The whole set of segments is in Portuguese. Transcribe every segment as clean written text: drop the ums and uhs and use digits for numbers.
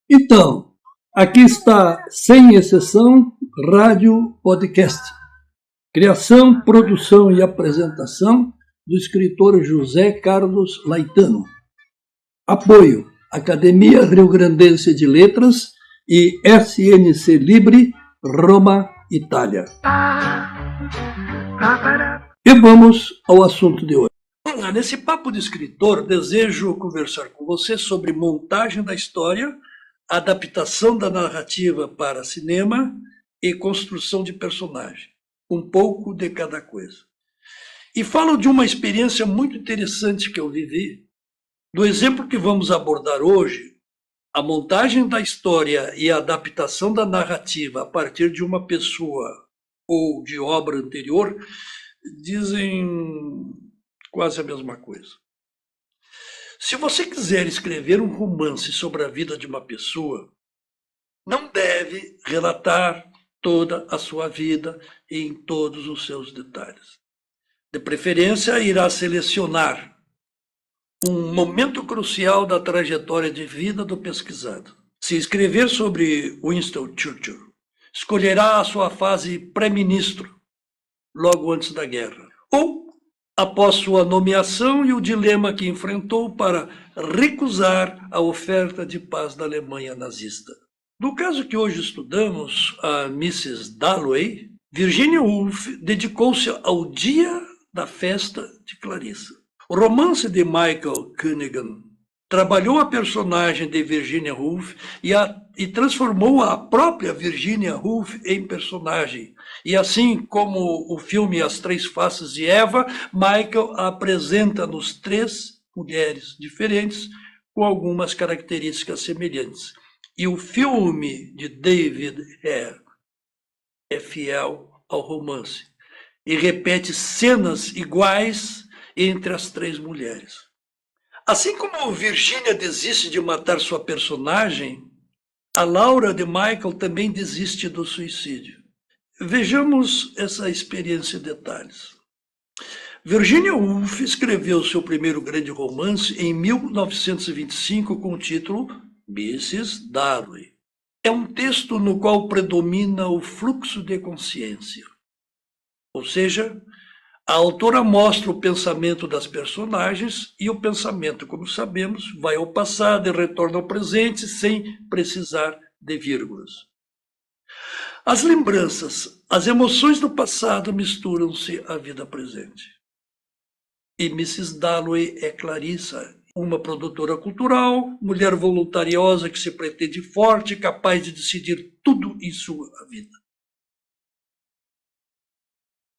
Então, aqui está, sem exceção, Rádio Podcast. Criação, produção e apresentação do escritor José Carlos Laetano. Apoio, Academia Rio-Grandense de Letras e SNC Libre, Roma, Itália. E vamos ao assunto de hoje. Olá, nesse papo de escritor, desejo conversar com você sobre montagem da história, adaptação da narrativa para cinema e construção de personagem. Um pouco de cada coisa. E falo de uma experiência muito interessante que eu vivi. Do exemplo que vamos abordar hoje, a montagem da história e a adaptação da narrativa a partir de uma pessoa ou de obra anterior dizem quase a mesma coisa. Se você quiser escrever um romance sobre a vida de uma pessoa, não deve relatar toda a sua vida em todos os seus detalhes. De preferência, irá selecionar um momento crucial da trajetória de vida do pesquisado. Se escrever sobre Winston Churchill, escolherá a sua fase pré-ministro, logo antes da guerra, ou após sua nomeação e o dilema que enfrentou para recusar a oferta de paz da Alemanha nazista. No caso que hoje estudamos, a Mrs. Dalloway, Virginia Woolf dedicou-se ao dia da festa de Clarissa. O romance de Michael Cunningham trabalhou a personagem de Virginia Woolf e transformou a própria Virginia Woolf em personagem. E assim como o filme As Três Faces de Eva, Michael apresenta-nos três mulheres diferentes com algumas características semelhantes. E o filme de David Hare é fiel ao romance e repete cenas iguais entre as três mulheres. Assim como Virginia desiste de matar sua personagem, a Laura de Michael também desiste do suicídio. Vejamos essa experiência em detalhes. Virginia Woolf escreveu seu primeiro grande romance em 1925 com o título Mrs. Dalloway. É um texto no qual predomina o fluxo de consciência. Ou seja, a autora mostra o pensamento das personagens e o pensamento, como sabemos, vai ao passado e retorna ao presente sem precisar de vírgulas. As lembranças, as emoções do passado misturam-se à vida presente. E Mrs. Dalloway é Clarissa, uma produtora cultural, mulher voluntariosa que se pretende forte e capaz de decidir tudo em sua vida.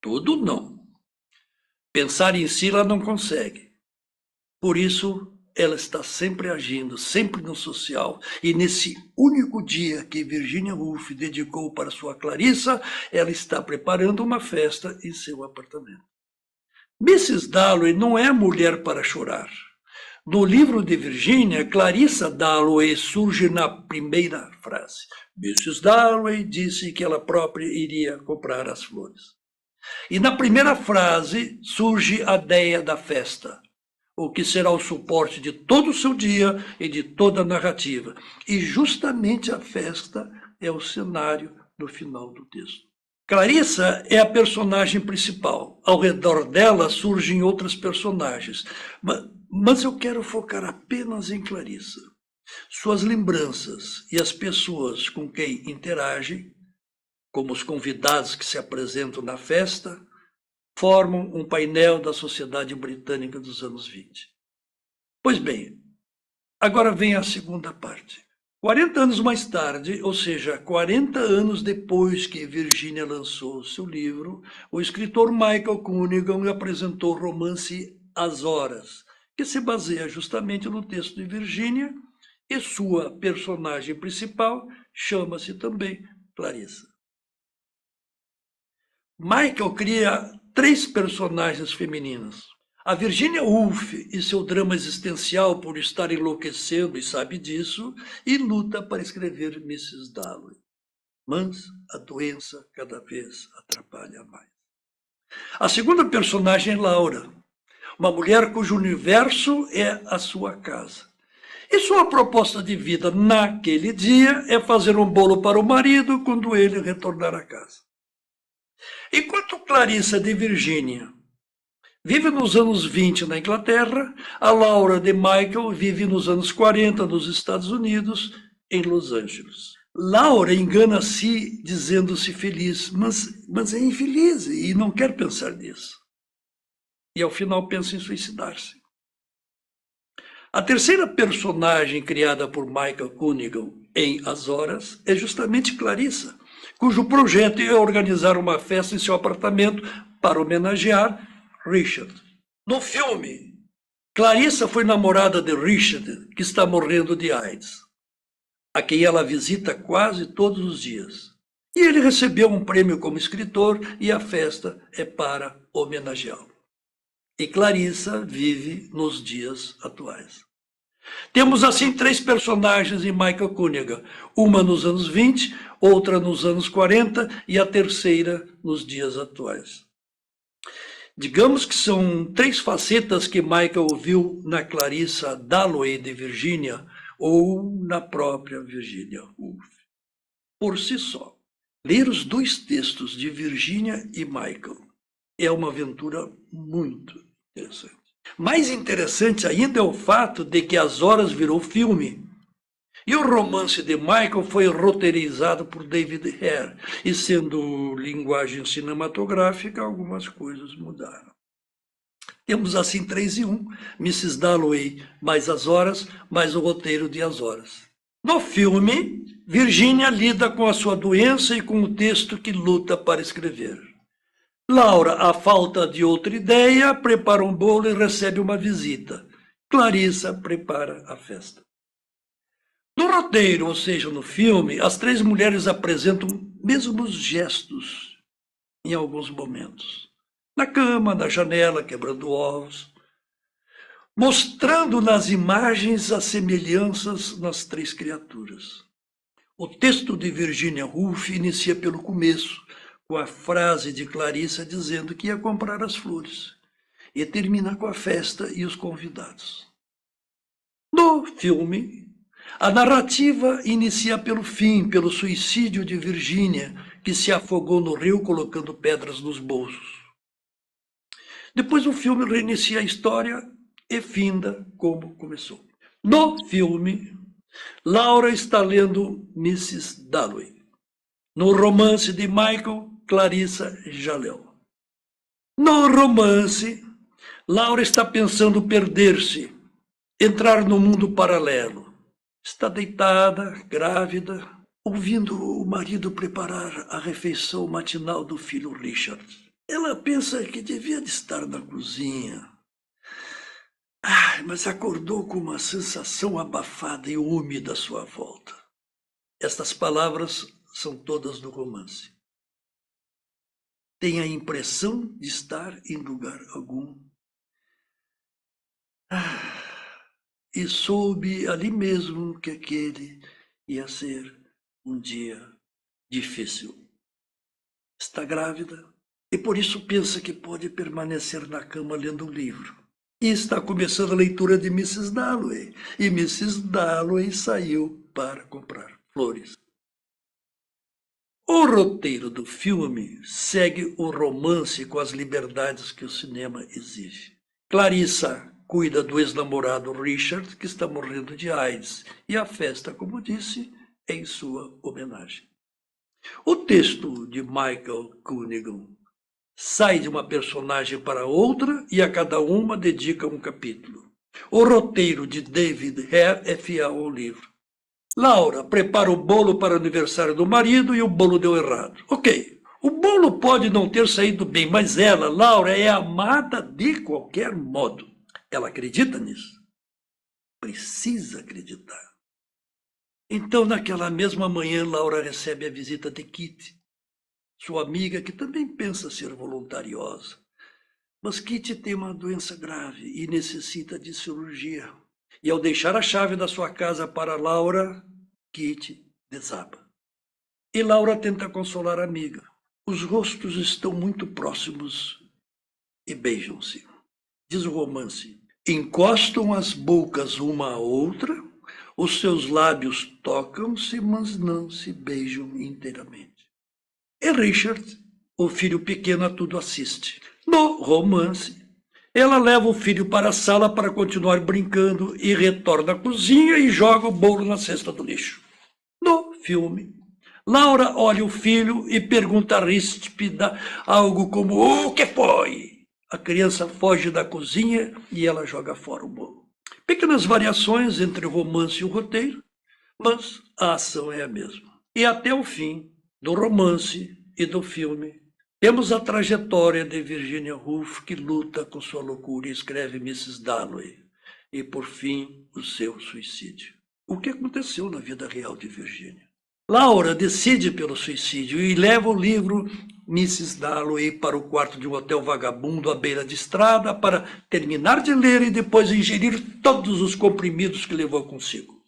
Tudo não. Pensar em si ela não consegue. Por isso, ela está sempre agindo, sempre no social. E nesse único dia que Virginia Woolf dedicou para sua Clarissa, ela está preparando uma festa em seu apartamento. Mrs. Dalloway não é mulher para chorar. No livro de Virginia, Clarissa Dalloway surge na primeira frase. Mrs. Dalloway disse que ela própria iria comprar as flores. E na primeira frase surge a ideia da festa, o que será o suporte de todo o seu dia e de toda a narrativa. E justamente a festa é o cenário no final do texto. Clarissa é a personagem principal. Ao redor dela surgem outras personagens. Mas eu quero focar apenas em Clarissa. Suas lembranças e as pessoas com quem interagem, como os convidados que se apresentam na festa, formam um painel da sociedade britânica dos anos 20. Pois bem, agora vem a segunda parte. 40 anos mais tarde, ou seja, 40 anos depois que Virginia lançou seu livro, o escritor Michael Cunningham apresentou o romance As Horas, que se baseia justamente no texto de Virginia, e sua personagem principal chama-se também Clarissa. Michael cria três personagens femininas. A Virginia Woolf e seu drama existencial por estar enlouquecendo e sabe disso, e luta para escrever Mrs. Dalloway. Mas a doença cada vez atrapalha mais. A segunda personagem é Laura, Uma mulher cujo universo é a sua casa. E sua proposta de vida naquele dia é fazer um bolo para o marido quando ele retornar a casa. Enquanto Clarissa de Virgínia vive nos anos 20 na Inglaterra, a Laura de Michael vive nos anos 40 nos Estados Unidos, em Los Angeles. Laura engana-se dizendo-se feliz, mas é infeliz e não quer pensar nisso. E ao final pensa em suicidar-se. A terceira personagem criada por Michael Cunningham em As Horas é justamente Clarissa, cujo projeto é organizar uma festa em seu apartamento para homenagear Richard. No filme, Clarissa foi namorada de Richard, que está morrendo de AIDS, a quem ela visita quase todos os dias. E ele recebeu um prêmio como escritor e a festa é para homenageá-lo. E Clarissa vive nos dias atuais. Temos assim três personagens em Michael Cunningham, uma nos anos 20, outra nos anos 40 e a terceira nos dias atuais. Digamos que são três facetas que Michael viu na Clarissa Dalloway de Virgínia ou na própria Virginia Woolf. Por si só, ler os dois textos de Virginia e Michael é uma aventura muito interessante. Mais interessante ainda é o fato de que As Horas virou filme. E o romance de Michael foi roteirizado por David Hare, e sendo linguagem cinematográfica, algumas coisas mudaram. Temos assim 3 em 1, Mrs. Dalloway mais As Horas, mais o roteiro de As Horas. No filme, Virginia lida com a sua doença e com o texto que luta para escrever. Laura, à falta de outra ideia, prepara um bolo e recebe uma visita. Clarissa prepara a festa. No roteiro, ou seja, no filme, as três mulheres apresentam mesmos gestos em alguns momentos. Na cama, na janela, quebrando ovos, mostrando nas imagens as semelhanças nas três criaturas. O texto de Virginia Woolf inicia pelo começo, com a frase de Clarissa dizendo que ia comprar as flores, e termina com a festa e os convidados. No filme, a narrativa inicia pelo fim, pelo suicídio de Virginia, que se afogou no rio colocando pedras nos bolsos. Depois o filme reinicia a história e finda como começou. No filme, Laura está lendo Mrs. Dalloway. No romance de Michael, Clarissa já leu. No romance, Laura está pensando perder-se, entrar no mundo paralelo. Está deitada, grávida, ouvindo o marido preparar a refeição matinal do filho Richard. Ela pensa que devia de estar na cozinha. Mas acordou com uma sensação abafada e úmida à sua volta. Estas palavras são todas do romance. Tem a impressão de estar em lugar algum. E soube ali mesmo que aquele ia ser um dia difícil. Está grávida e por isso pensa que pode permanecer na cama lendo um livro. E está começando a leitura de Mrs. Dalloway. E Mrs. Dalloway saiu para comprar flores. O roteiro do filme segue o romance com as liberdades que o cinema exige. Clarissa cuida do ex-namorado Richard, que está morrendo de AIDS, e a festa, como disse, é em sua homenagem. O texto de Michael Cunningham sai de uma personagem para outra e a cada uma dedica um capítulo. O roteiro de David Hare é fiel ao livro. Laura prepara o bolo para o aniversário do marido e o bolo deu errado. Ok, o bolo pode não ter saído bem, mas ela, Laura, é amada de qualquer modo. Ela acredita nisso? Precisa acreditar. Então, naquela mesma manhã, Laura recebe a visita de Kitty, sua amiga que também pensa ser voluntariosa. Mas Kitty tem uma doença grave e necessita de cirurgia. E ao deixar a chave da sua casa para Laura, Kitty desaba. E Laura tenta consolar a amiga. Os rostos estão muito próximos e beijam-se. Diz o romance: encostam as bocas uma à outra, os seus lábios tocam-se, mas não se beijam inteiramente. E Richard, o filho pequeno, a tudo assiste. No romance, ela leva o filho para a sala para continuar brincando e retorna à cozinha e joga o bolo na cesta do lixo. No filme, Laura olha o filho e pergunta ríspida algo como: o que foi? A criança foge da cozinha e ela joga fora o bolo. Pequenas variações entre o romance e o roteiro, mas a ação é a mesma. E até o fim do romance e do filme, temos a trajetória de Virginia Woolf, que luta com sua loucura e escreve Mrs. Dalloway, e por fim o seu suicídio. O que aconteceu na vida real de Virginia? Laura decide pelo suicídio e leva o livro Mrs. Dalloway para o quarto de um hotel vagabundo à beira de estrada para terminar de ler e depois ingerir todos os comprimidos que levou consigo.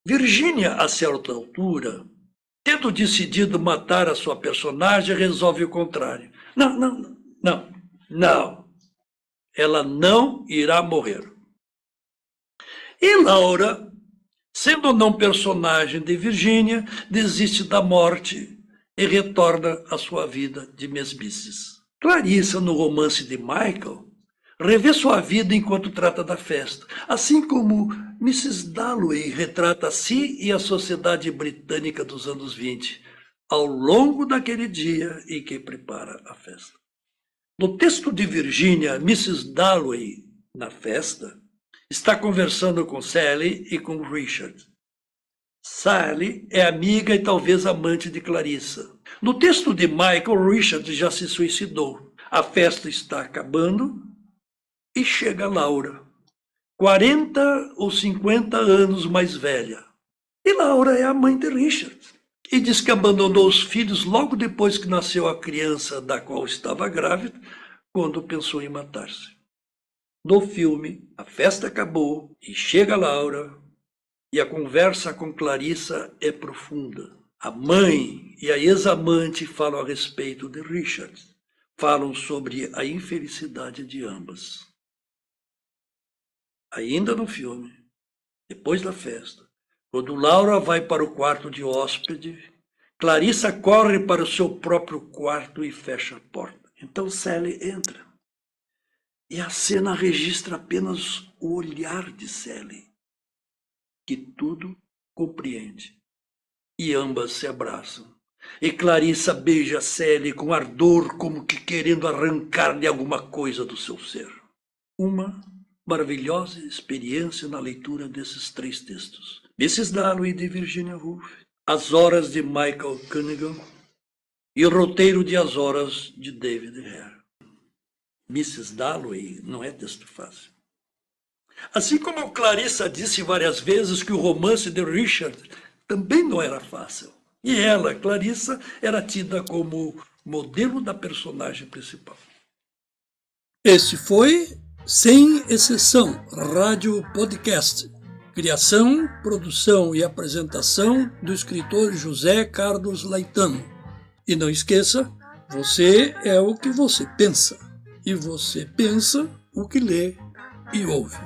Virginia, a certa altura, tendo decidido matar a sua personagem, resolve o contrário. Não. Ela não irá morrer. E Laura, sendo ou não personagem de Virginia, desiste da morte e retorna à sua vida de mesmices. Clarissa, no romance de Michael, revê sua vida enquanto trata da festa, assim como Mrs. Dalloway retrata a si e a sociedade britânica dos anos 20, ao longo daquele dia em que prepara a festa. No texto de Virginia, Mrs. Dalloway, na festa, está conversando com Sally e com Richard. Sally é amiga e talvez amante de Clarissa. No texto de Michael, Richard já se suicidou. A festa está acabando e chega Laura, 40 ou 50 anos mais velha. E Laura é a mãe de Richard. E diz que abandonou os filhos logo depois que nasceu a criança da qual estava grávida, quando pensou em matar-se. No filme, a festa acabou e chega Laura e a conversa com Clarissa é profunda. A mãe e a ex-amante falam a respeito de Richard. Falam sobre a infelicidade de ambas. Ainda no filme, depois da festa, quando Laura vai para o quarto de hóspede, Clarissa corre para o seu próprio quarto e fecha a porta. Então Sally entra. E a cena registra apenas o olhar de Sally, que tudo compreende. E ambas se abraçam. E Clarissa beija Sally com ardor, como que querendo arrancar-lhe alguma coisa do seu ser. Uma maravilhosa experiência na leitura desses 3 textos. Mrs. Dalloway, de Virginia Woolf, As Horas, de Michael Cunningham e o roteiro de As Horas, de David Hare. Mrs. Dalloway não é texto fácil. Assim como Clarissa disse várias vezes que o romance de Richard também não era fácil. E ela, Clarissa, era tida como modelo da personagem principal. Este foi Sem Exceção, Rádio Podcast. Criação, produção e apresentação do escritor José Carlos Laetano. E não esqueça, você é o que você pensa. E você pensa o que lê e ouve.